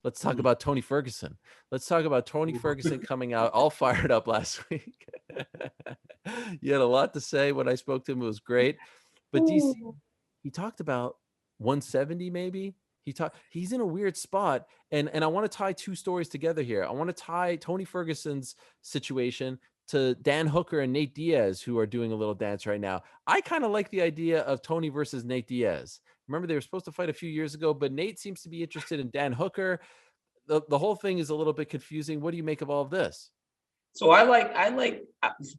Let's talk about Tony Ferguson. Let's talk about Tony Ferguson coming out all fired up last week. You had a lot to say when I spoke to him. It was great. But DC, he talked about 170 maybe. He's in a weird spot. And I want to tie two stories together here. I want to tie Tony Ferguson's situation to Dan Hooker and Nate Diaz, who are doing a little dance right now. I kind of like the idea of Tony versus Nate Diaz. Remember, they were supposed to fight a few years ago, but Nate seems to be interested in Dan Hooker. The whole thing is a little bit confusing. What do you make of all of this? So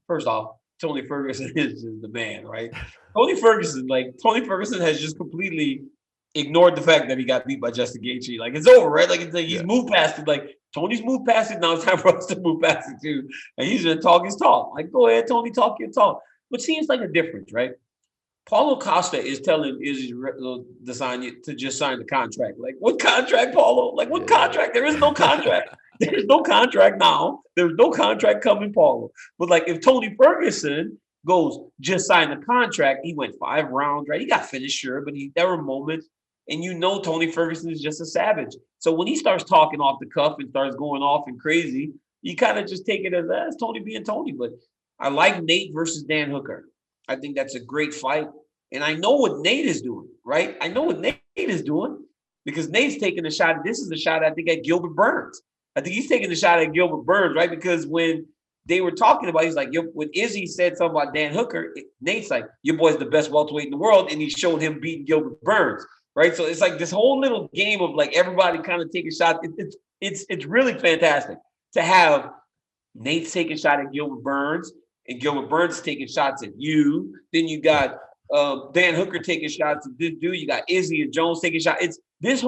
first off, Tony Ferguson is the man, right? Tony Ferguson has just completely ignored the fact that he got beat by Justin Gaethje. Like, it's over, right? Like, he's moved past it. Like, Tony's moved past it. Now it's time for us to move past it too. And he's gonna talk his talk. Like, go ahead, Tony, talk your talk. But seems like a difference, right? Paulo Costa is telling Izzy to just sign the contract. Like, what contract, Paulo? Like, what contract? There is no contract. There's no contract now. There's no contract coming, Paulo. But like, if Tony Ferguson goes, just sign the contract, he went 5 rounds, right? He got finished, sure, but there were moments, and Tony Ferguson is just a savage. So when he starts talking off the cuff and starts going off and crazy, you kind of just take it as Tony being Tony. But I like Nate versus Dan Hooker. I think that's a great fight. And I know what Nate is doing, right? I know what Nate is doing because Nate's taking a shot. This is a shot, I think, at Gilbert Burns. I think he's taking a shot at Gilbert Burns, right? Because when they were talking about, he's like, when Izzy said something about Dan Hooker, Nate's like, your boy's the best welterweight in the world. And he showed him beating Gilbert Burns, right? So it's like this whole little game of like everybody kind of taking shots. It's really fantastic to have Nate taking a shot at Gilbert Burns and Gilbert Burns taking shots at you. Then you got Dan Hooker taking shots at this dude. You got Izzy and Jones taking shots. It's this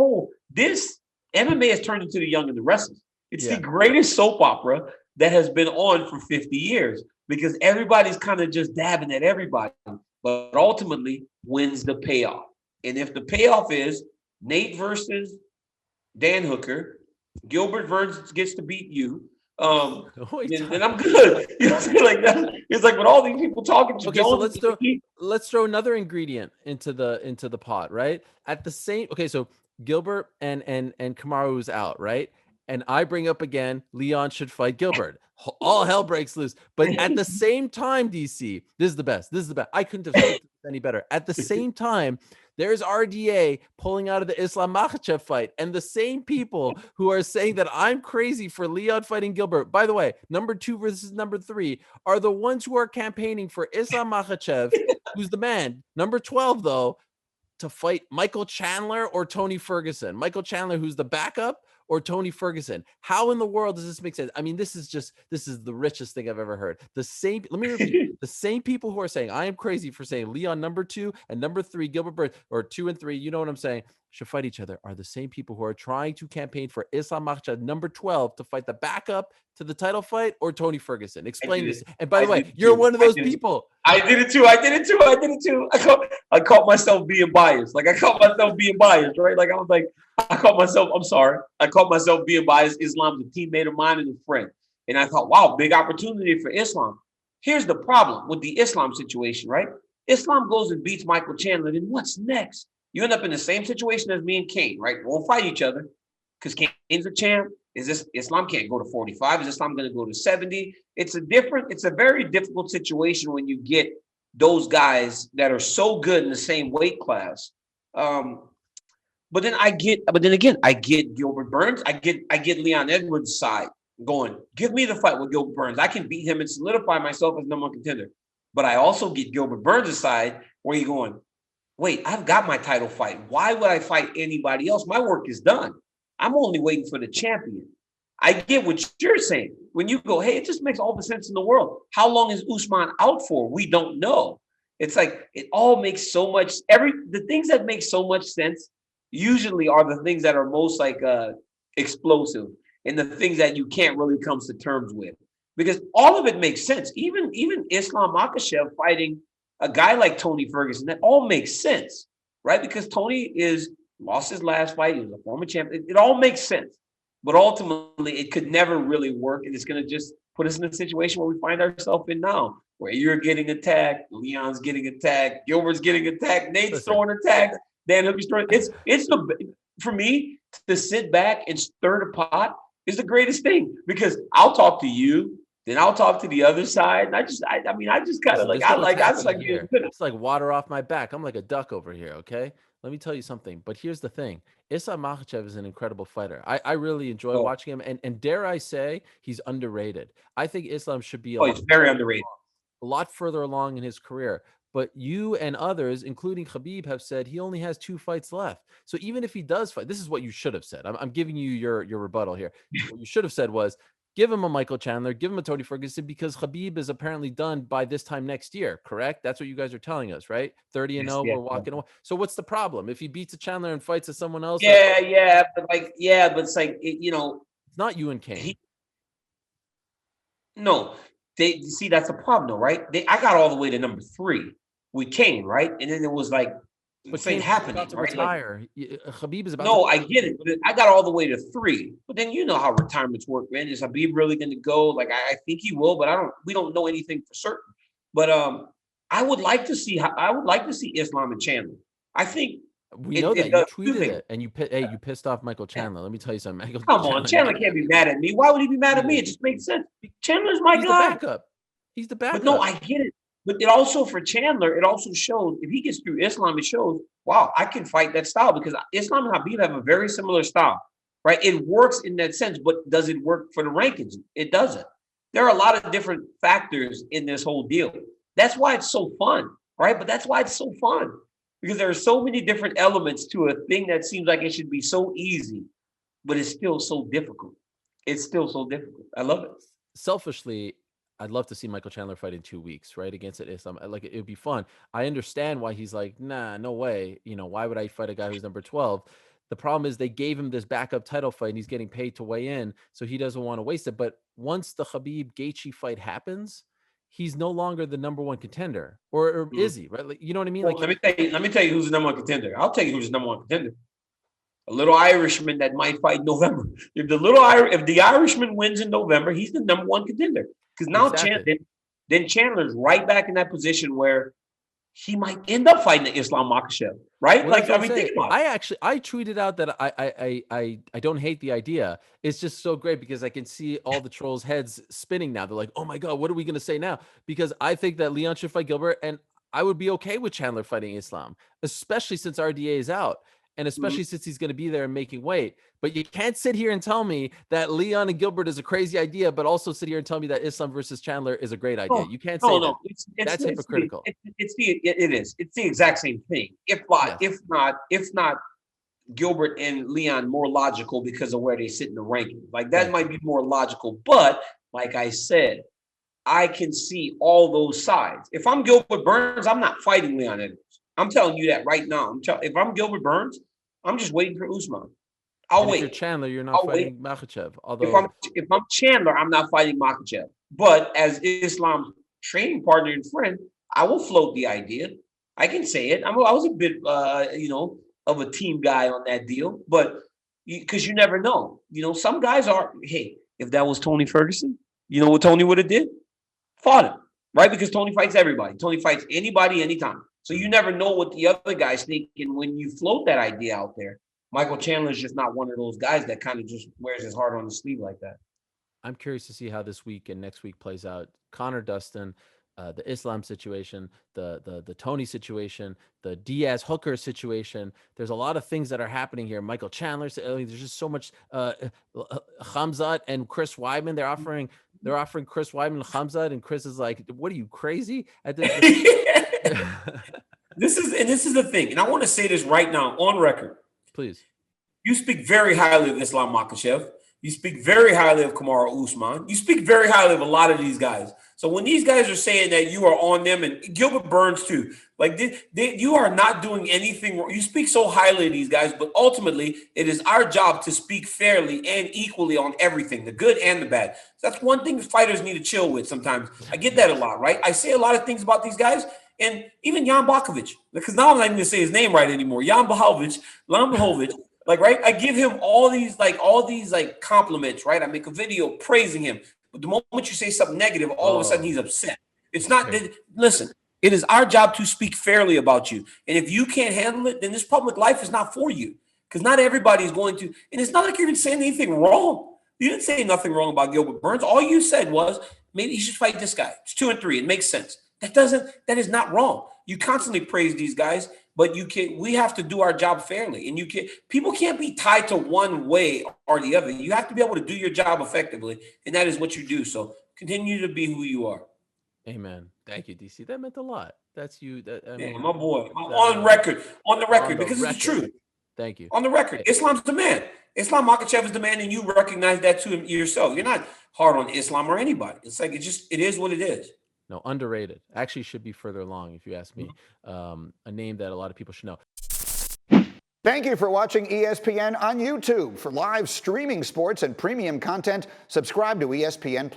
MMA has turned into the Young and the Restless. It's the greatest soap opera that has been on for 50 years because everybody's kind of just dabbing at everybody, but ultimately wins the payoff. And if the payoff is Nate versus Dan Hooker, Gilbert Burns gets to beat you, then I'm good. You know what I'm saying? Like that, it's like with all these people talking to Jones. So let's throw another ingredient into the pot, right? So Gilbert and Kamaru's out, right? And I bring up again, Leon should fight Gilbert. All hell breaks loose. But at the same time, DC, this is the best. I couldn't have said it any better. At the same time, there's RDA pulling out of the Islam Makhachev fight. And the same people who are saying that I'm crazy for Leon fighting Gilbert, by the way, number 2 versus number 3, are the ones who are campaigning for Islam Makhachev, who's the man. Number 12, though, to fight Michael Chandler or Tony Ferguson. Michael Chandler, who's the backup, or Tony Ferguson. How in the world does this make sense? I mean, this is the richest thing I've ever heard. Let me repeat, the same people who are saying, I am crazy for saying Leon number 2 and number 3, Gilbert Burns, or 2 and 3, you know what I'm saying, should fight each other, are the same people who are trying to campaign for Islam Makhachev, number 12, to fight the backup to the title fight, or Tony Ferguson. Explain this. And by the way, you're one of those people. I did it too. I caught myself being biased. Like, I caught myself being biased, right? Like, I caught myself being biased. Islam's a teammate of mine and a friend. And I thought, wow, big opportunity for Islam. Here's the problem with the Islam situation, right? Islam goes and beats Michael Chandler. Then what's next? You end up in the same situation as me and Kane, right? We'll fight each other because Kane's a champ. Islam can't go to 45? Is Islam going to go to 70? It's a very difficult situation when you get those guys that are so good in the same weight class. But then again, I get Gilbert Burns. I get Leon Edwards' side going, give me the fight with Gilbert Burns. I can beat him and solidify myself as number 1 contender. But I also get Gilbert Burns' side where you're going, wait, I've got my title fight. Why would I fight anybody else? My work is done. I'm only waiting for the champion. I get what you're saying. When you go, hey, it just makes all the sense in the world. How long is Usman out for? We don't know. It's like, it all makes so much, the things that make so much sense usually are the things that are most like explosive and the things that you can't really come to terms with. Because all of it makes sense. Even Islam Makhachev fighting a guy like Tony Ferguson, that all makes sense, right? Because Tony lost his last fight. He was a former champion. It all makes sense. But ultimately, it could never really work. And it's going to just put us in a situation where we find ourselves in now, where you're getting attacked, Leon's getting attacked, Gilbert's getting attacked, Nate's throwing attacks, Dan Hooker's throwing. for me to sit back and stir the pot is the greatest thing because I'll talk to you, then I'll talk to the other side. And I just kind of like, here. It's like water off my back. I'm like a duck over here. Okay. Let me tell you something. But here's the thing. Islam Makhachev is an incredible fighter. I really enjoy watching him. And dare I say, he's underrated. I think Islam should be he's very underrated. A lot further along in his career. But you and others, including Khabib, have said he only has 2 fights left. So even if he does fight, this is what you should have said. I'm giving you your rebuttal here. What you should have said was, give him a Michael Chandler, give him a Tony Ferguson, because Khabib is apparently done by this time next year, correct? That's what you guys are telling us, right? 30-0, we're walking away. So what's the problem? If he beats a Chandler and fights a someone else? Yeah, but it's like, it's not you and Kane. See, that's a problem though, right? I got all the way to number 3 with Kane, right? And then it was like, but Kane's happening, about to retire. Khabib is about to I get it, but I got all the way to 3. But then you know how retirements work, man. Is Khabib really going to go? Like I think he will, but we don't know anything for certain. But I would like to see Islam and Chandler. I think we know that you tweeted it and you pissed off Michael Chandler. Let me tell you something. Come on, Chandler can't be mad at me. Why would he be mad at me? It just makes sense. Chandler's my guy. He's the backup. But no, I get it. But it also, for Chandler, it also shows, if he gets through Islam, it shows, wow, I can fight that style, because Islam and Khabib have a very similar style, right? It works in that sense, but does it work for the rankings? It doesn't. There are a lot of different factors in this whole deal. That's why it's so fun, right? But that's why it's so fun, because there are so many different elements to a thing that seems like it should be so easy, but it's still so difficult. It's still so difficult. I love it. Selfishly, I'd love to see Michael Chandler fight in 2 weeks, right? Against Islam. Like, it would be fun. I understand why he's like, nah, no way. Why would I fight a guy who's number 12? The problem is they gave him this backup title fight and he's getting paid to weigh in. So he doesn't want to waste it. But once the Khabib Gaethje fight happens, he's no longer the number 1 contender, or is he? Right? Like, you know what I mean? Well, let me tell you who's the number 1 contender. I'll tell you who's the number 1 contender. A little Irishman that might fight in November. If the Irishman wins in November, he's the number 1 contender. Because now then Chandler's right back in that position where he might end up fighting the Islam Makhachev, right? Well, think about it. I tweeted out that I don't hate the idea. It's just so great because I can see all the trolls' heads spinning now. They're like, oh my God, what are we going to say now? Because I think that Leon should fight Gilbert, and I would be okay with Chandler fighting Islam, especially since RDA is out. And especially since he's going to be there and making weight. But you can't sit here and tell me that Leon and Gilbert is a crazy idea, but also sit here and tell me that Islam versus Chandler is a great idea. You can't say that. That's hypocritical. It is. It's the exact same thing. If not Gilbert and Leon more logical because of where they sit in the ranking. Like that might be more logical. But like I said, I can see all those sides. If I'm Gilbert Burns, I'm not fighting Leon Edwards. I'm telling you that right now. If I'm Gilbert Burns, I'm just waiting for Usman. I'll wait. If you're Chandler, you're not fighting Makhachev. Although if I'm Chandler, I'm not fighting Makhachev. But as Islam's training partner and friend, I will float the idea. I can say it. I was a bit, of a team guy on that deal. But because you never know. Some guys are. Hey, if that was Tony Ferguson, you know what Tony would have did? Fought him, right? Because Tony fights everybody. Tony fights anybody, anytime. So you never know what the other guy's thinking when you float that idea out there. Michael Chandler's just not one of those guys that kind of just wears his heart on his sleeve like that. I'm curious to see how this week and next week plays out. Connor Dustin, the Islam situation, the Tony situation, the Diaz Hooker situation. There's a lot of things that are happening here. Michael Chandler, there's just so much. Khamzat and Chris Weidman, they're offering Chris Weidman Khamzat, and Chris is like, "What are you, crazy?" This is the thing, and I want to say this right now on record. Please. You speak very highly of Islam Makhachev. You speak very highly of Kamaru Usman. You speak very highly of a lot of these guys. So when these guys are saying that you are on them, and Gilbert Burns too, like you are not doing anything wrong. You speak so highly of these guys, but ultimately it is our job to speak fairly and equally on everything, the good and the bad. So that's one thing fighters need to chill with sometimes. I get that a lot, right? I say a lot of things about these guys, and even Jan Blachowicz, because now I'm not even going to say his name right anymore. Jan Blachowicz. Like, right, I give him all these compliments, right? I make a video praising him. But the moment you say something negative, all of a sudden he's upset. It's not that, listen, it is our job to speak fairly about you. And if you can't handle it, then this public life is not for you. because not everybody's going to. And it's not like you're even saying anything wrong. You didn't say nothing wrong about Gilbert Burns. All you said was maybe he should fight this guy. It's 2-3. It makes sense. That is not wrong. You constantly praise these guys, but we have to do our job fairly. And people can't be tied to one way or the other. You have to be able to do your job effectively, and that is what you do. So continue to be who you are. Amen. Thank you, DC. That meant a lot. That's you. My boy. On the record, because it's the truth. Thank you. On the record, Islam's the man. Islam Makhachev is the man, and you recognize that to yourself. You're not hard on Islam or anybody. It's like it is what it is. No, underrated. Actually, should be further along, if you ask me. A name that a lot of people should know. Thank you for watching ESPN on YouTube. For live streaming sports and premium content, subscribe to ESPN+.